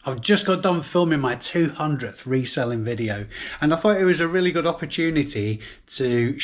I've just got done filming my 200th reselling video, and I thought it was a really good opportunity to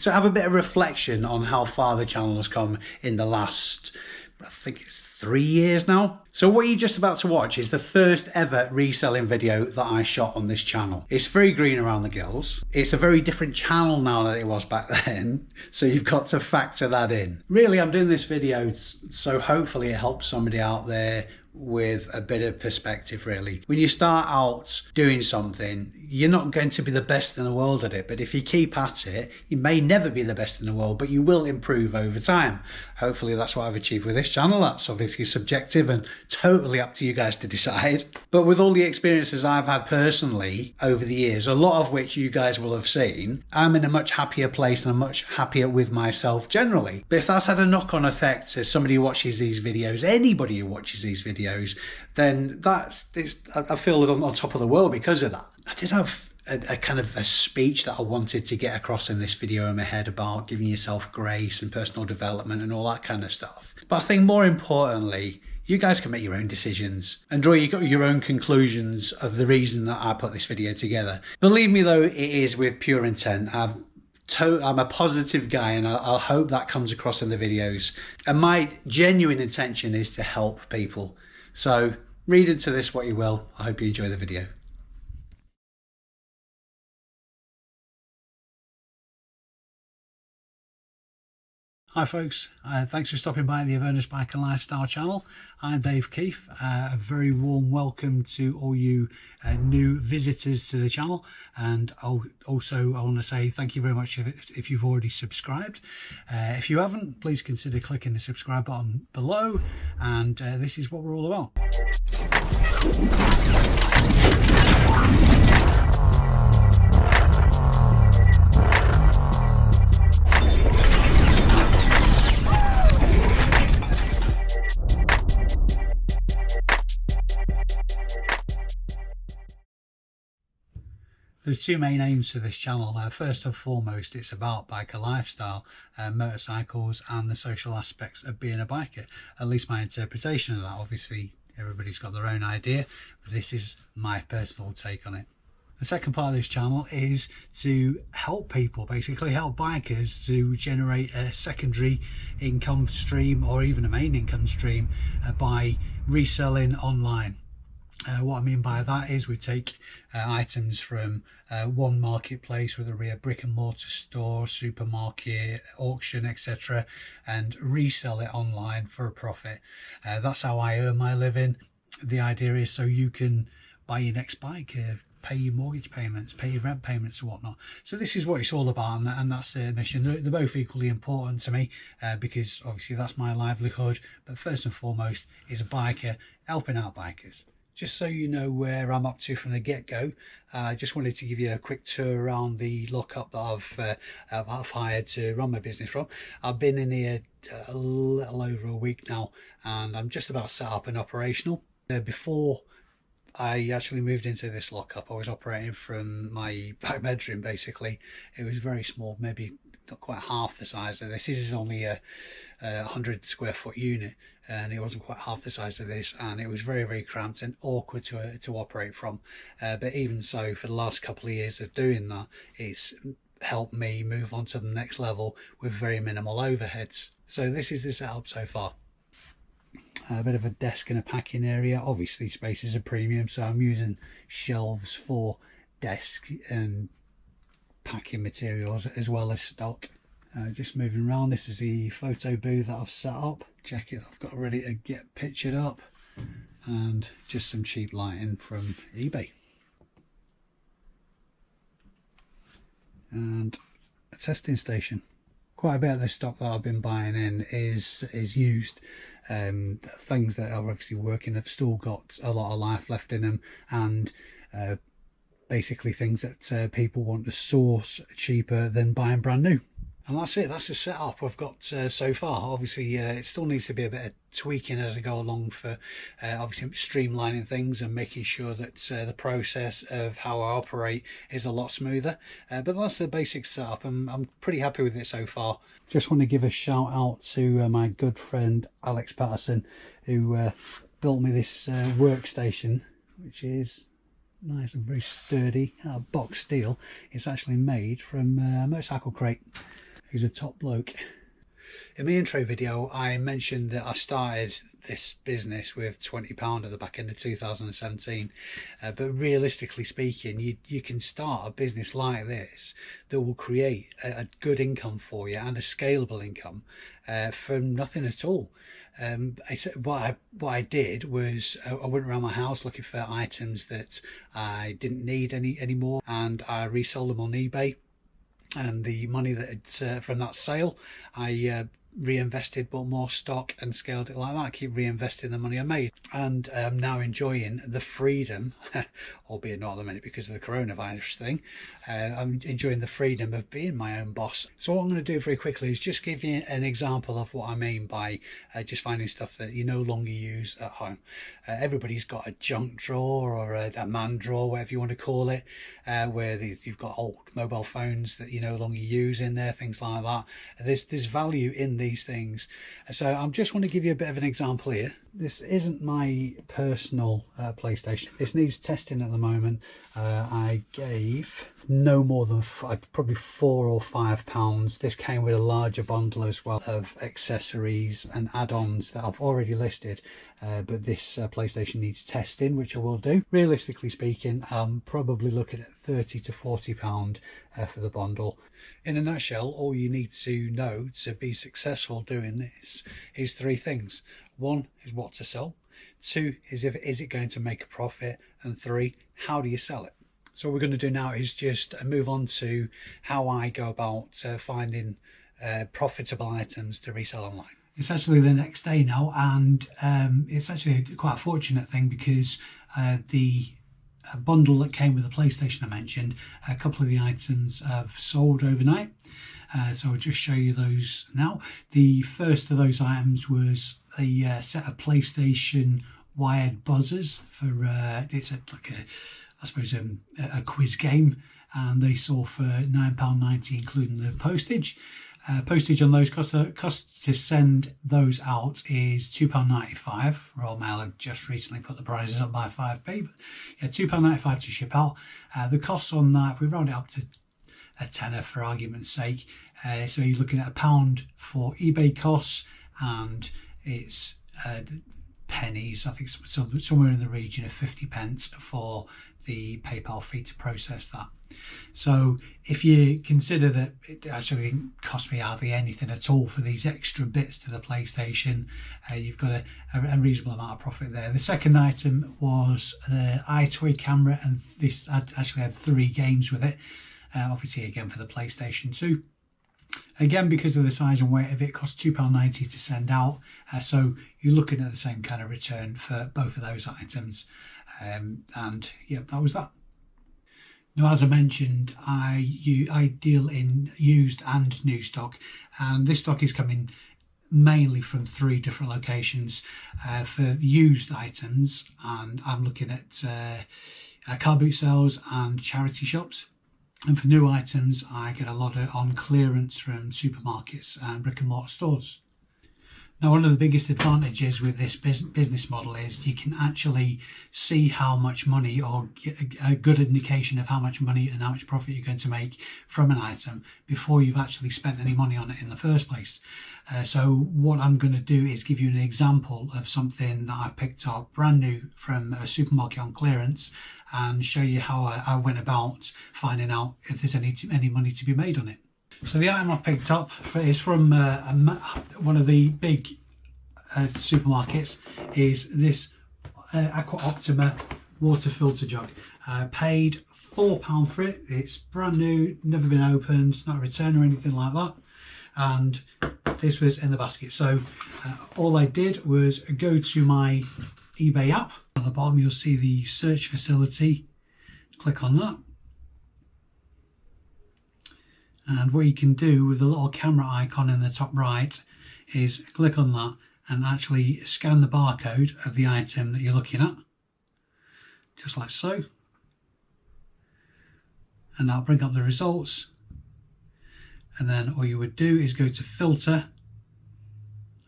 have a bit of reflection on how far the channel has come in the last, I think it's 3 years now. So what you're just about to watch is the first ever reselling video that I shot on this channel. It's very green around the gills. It's a very different channel now than it was back then, so you've got to factor that in. Really, I'm doing this video so hopefully it helps somebody out there with a bit of perspective. Really, when you start out doing something, you're not going to be the best in the world at it, but if you keep at it, you may never be the best in the world, but you will improve over time. Hopefully that's what I've achieved with this channel. That's obviously subjective and totally up to you guys to decide, but with all the experiences I've had personally over the years, a lot of which you guys will have seen, I'm in a much happier place and I'm much happier with myself generally. But if that's had a knock-on effect to somebody who watches these videos, anybody who watches these videos, then I feel on top of the world because of that. I did have a kind of a speech that I wanted to get across in this video in my head about giving yourself grace and personal development and all that kind of stuff. But I think more importantly, you guys can make your own decisions and draw your own conclusions of the reason that I put this video together. Believe me though, it is with pure intent. I'm a positive guy, and I'll hope that comes across in the videos. And my genuine intention is to help people. So read into this what you will. I hope you enjoy the video. Hi folks, thanks for stopping by the Avernus Bike and Lifestyle channel. I'm Dave Keeffe. A very warm welcome to all you new visitors to the channel, and also I want to say thank you very much if you've already subscribed. If you haven't, please consider clicking the subscribe button below, and this is what we're all about. There's two main aims for this channel. First and foremost, it's about biker lifestyle, motorcycles and the social aspects of being a biker. At least my interpretation of that. Obviously everybody's got their own idea, but this is my personal take on it. The second part of this channel is to help people, basically help bikers to generate a secondary income stream or even a main income stream by reselling online. What I mean by that is we take items from one marketplace, whether it be a brick and mortar store, supermarket, auction, etc., and resell it online for a profit. That's how I earn my living. The idea is so you can buy your next bike, pay your mortgage payments, pay your rent payments and whatnot. So this is what it's all about, and that's the mission. They're both equally important to me because obviously that's my livelihood, but first and foremost is a biker helping out bikers. Just so you know where I'm up to from the get-go, I just wanted to give you a quick tour around the lockup that I've hired to run my business from. I've been in here a little over a week now, and I'm just about set up and operational. Before I actually moved into this lockup, I was operating from my back bedroom basically. It was very small, maybe not quite half the size of this. This is only a 100 square foot unit, and it wasn't quite half the size of this, and it was very cramped and awkward to operate from. But even so, for the last couple of years of doing that, it's helped me move on to the next level with very minimal overheads. So this is the setup so far. A bit of a desk and a packing area. Obviously space is a premium, so I'm using shelves for desk and packing materials as well as stock. Just moving around, this is the photo booth that I've set up. Check it, I've got ready to get pictured up, and just some cheap lighting from eBay, and a testing station. Quite a bit of the stock that I've been buying in is used. Things that are obviously working have still got a lot of life left in them, and basically things that people want to source cheaper than buying brand new. And that's it, that's the setup I've got so far. Obviously it still needs to be a bit of tweaking as I go along for obviously streamlining things and making sure that the process of how I operate is a lot smoother, but that's the basic setup, and I'm pretty happy with it so far. Just want to give a shout out to my good friend Alex Patterson, who built me this workstation, which is nice and very sturdy, box steel. It's actually made from a motorcycle crate. He's a top bloke. In my intro video, I mentioned that I started this business with £20 at the back end of 2017, but realistically speaking, you can start a business like this that will create a good income for you and a scalable income from nothing at all. What I did was I went around my house looking for items that I didn't need anymore, and I resold them on eBay. And the money that from that sale, I reinvested, bought more stock and scaled it like that. I keep reinvesting the money I made, and I'm now enjoying the freedom, albeit not at the minute because of the coronavirus thing. I'm enjoying the freedom of being my own boss. So what I'm going to do very quickly is just give you an example of what I mean by just finding stuff that you no longer use at home. Everybody's got a junk drawer or a man drawer, whatever you want to call it, where you've got old mobile phones that you no longer use in there, things like that. There's value in these things. So I just want to give you a bit of an example here. This isn't my personal PlayStation. This needs testing at the moment. I gave no more than probably £4 or £5. This came with a larger bundle as well of accessories and add-ons that I've already listed, but this PlayStation needs testing, which I will do. Realistically speaking, I'm probably looking at £30 to £40 for the bundle. In a nutshell, all you need to know to be successful doing this is three things. One is what to sell. Two is is it going to make a profit? And three, how do you sell it? So what we're going to do now is just move on to how I go about finding profitable items to resell online. It's actually the next day now, and it's actually quite a fortunate thing because the bundle that came with the PlayStation I mentioned, a couple of the items have sold overnight. So I'll just show you those now. The first of those items was a set of PlayStation wired buzzers for it's I suppose a quiz game, and they sold for £9.90 including the postage. Postage on those cost to send those out is £2.95. Royal Mail had just recently put the prices up by 5p, but yeah, £2.95 to ship out. The costs on that, if we round it up to a tenner for argument's sake, so you're looking at £1 for eBay costs, and it's pennies, I think somewhere in the region of 50p for the PayPal fee to process that. So if you consider that it actually didn't cost me hardly anything at all for these extra bits to the PlayStation, you've got a reasonable amount of profit there. The second item was the iToy camera, and this actually had 3 games with it, obviously again for the PlayStation 2. Again, because of the size and weight of it, cost £2.90 to send out, so you're looking at the same kind of return for both of those items, and yeah, that was that. Now, as I mentioned, I deal in used and new stock, and this stock is coming mainly from 3 different locations. For used items, and I'm looking at car boot sales and charity shops. And for new items, I get a lot on clearance from supermarkets and brick and mortar stores. Now, one of the biggest advantages with this business model is you can actually see how much money, or get a good indication of how much money and how much profit you're going to make from an item before you've actually spent any money on it in the first place. So what I'm going to do is give you an example of something that I've picked up brand new from a supermarket on clearance, and show you how I went about finding out if there's any money to be made on it. So the item I picked up is from one of the big supermarkets, is this Aqua Optima water filter jug. Paid £4 for it. It's brand new, never been opened, not a return or anything like that. And this was in the basket. So all I did was go to my eBay app. At the bottom you'll see the search facility. Click on that. And what you can do with the little camera icon in the top right is click on that and actually scan the barcode of the item that you're looking at, just like so. And that'll bring up the results. And then all you would do is go to filter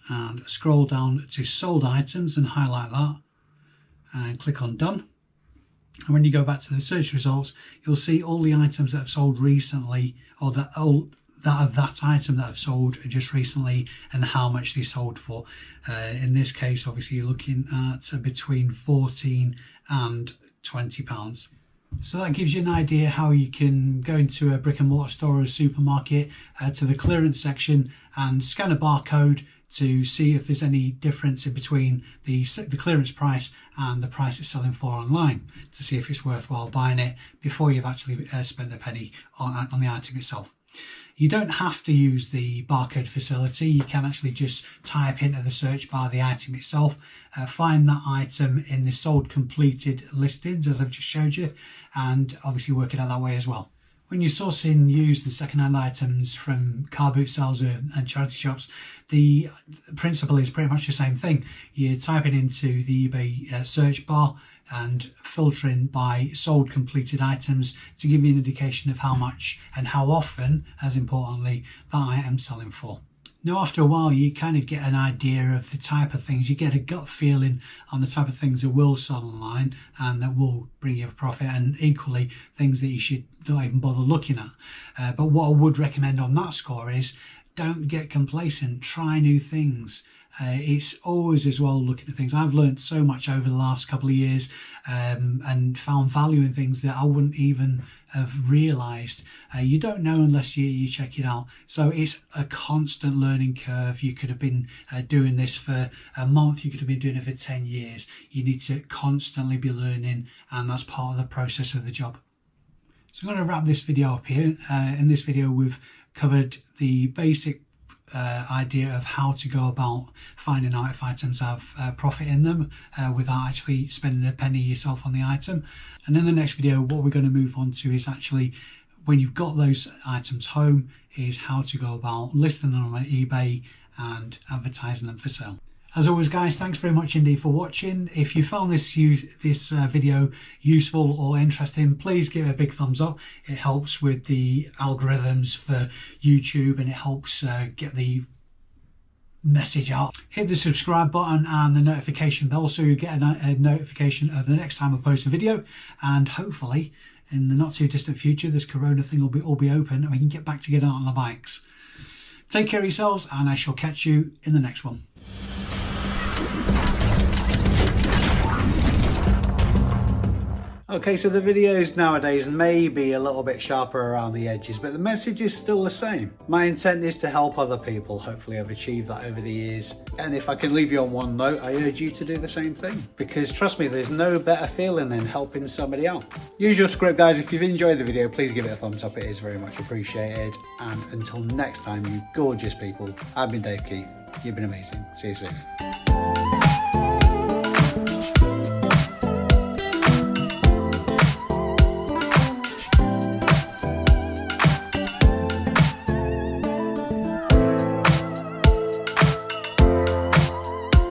and scroll down to sold items and highlight that. and click on done. And when you go back to the search results, you'll see all the items that have sold recently, or that of that item that have sold just recently and how much they sold for. In this case, obviously, you're looking at between 14 and 20 pounds. So that gives you an idea how you can go into a brick and mortar store or a supermarket to the clearance section and scan a barcode to see if there's any difference in between the clearance price and the price it's selling for online, to see if it's worthwhile buying it before you've actually spent a penny on the item itself. You don't have to use the barcode facility. You can actually just type into the search bar the item itself, find that item in the sold completed listings as I've just showed you, and obviously work it out that way as well. When you're sourcing used and second-hand items from car boot sales and charity shops, the principle is pretty much the same thing. You type it into the eBay search bar and filtering by sold completed items to give you an indication of how much and how often, as importantly, that item's selling for. Now, after a while, you kind of get an idea of the type of things. You get a gut feeling on the type of things that will sell online and that will bring you a profit, and equally things that you should not even bother looking at. But what I would recommend on that score is don't get complacent. Try new things. It's always as well looking at things. I've learned so much over the last couple of years and found value in things that I wouldn't even have realised. You don't know unless you check it out. So it's a constant learning curve. You could have been doing this for a month. You could have been doing it for 10 years. You need to constantly be learning, and that's part of the process of the job. So I'm going to wrap this video up here. In this video, we've covered the basic idea of how to go about finding out if items have profit in them without actually spending a penny yourself on the item. And in the next video, what we're going to move on to is actually, when you've got those items home, is how to go about listing them on eBay and advertising them for sale. As always, guys, thanks very much indeed for watching. If you found this video useful or interesting, please give it a big thumbs up. It helps with the algorithms for YouTube, and it helps get the message out. Hit the subscribe button and the notification bell so you get a notification of the next time I post a video, and hopefully in the not too distant future this corona thing will all be open and we can get back to getting out on the bikes. Take care of yourselves, and I shall catch you in the next one. Okay, so the videos nowadays may be a little bit sharper around the edges, but the message is still the same. My intent is to help other people. Hopefully I've achieved that over the years. And if I can leave you on one note, I urge you to do the same thing. Because trust me, there's no better feeling than helping somebody out. Usual script, guys. If you've enjoyed the video, please give it a thumbs up. It is very much appreciated. And until next time, you gorgeous people, I've been Dave Keeffe. You've been amazing. See you soon.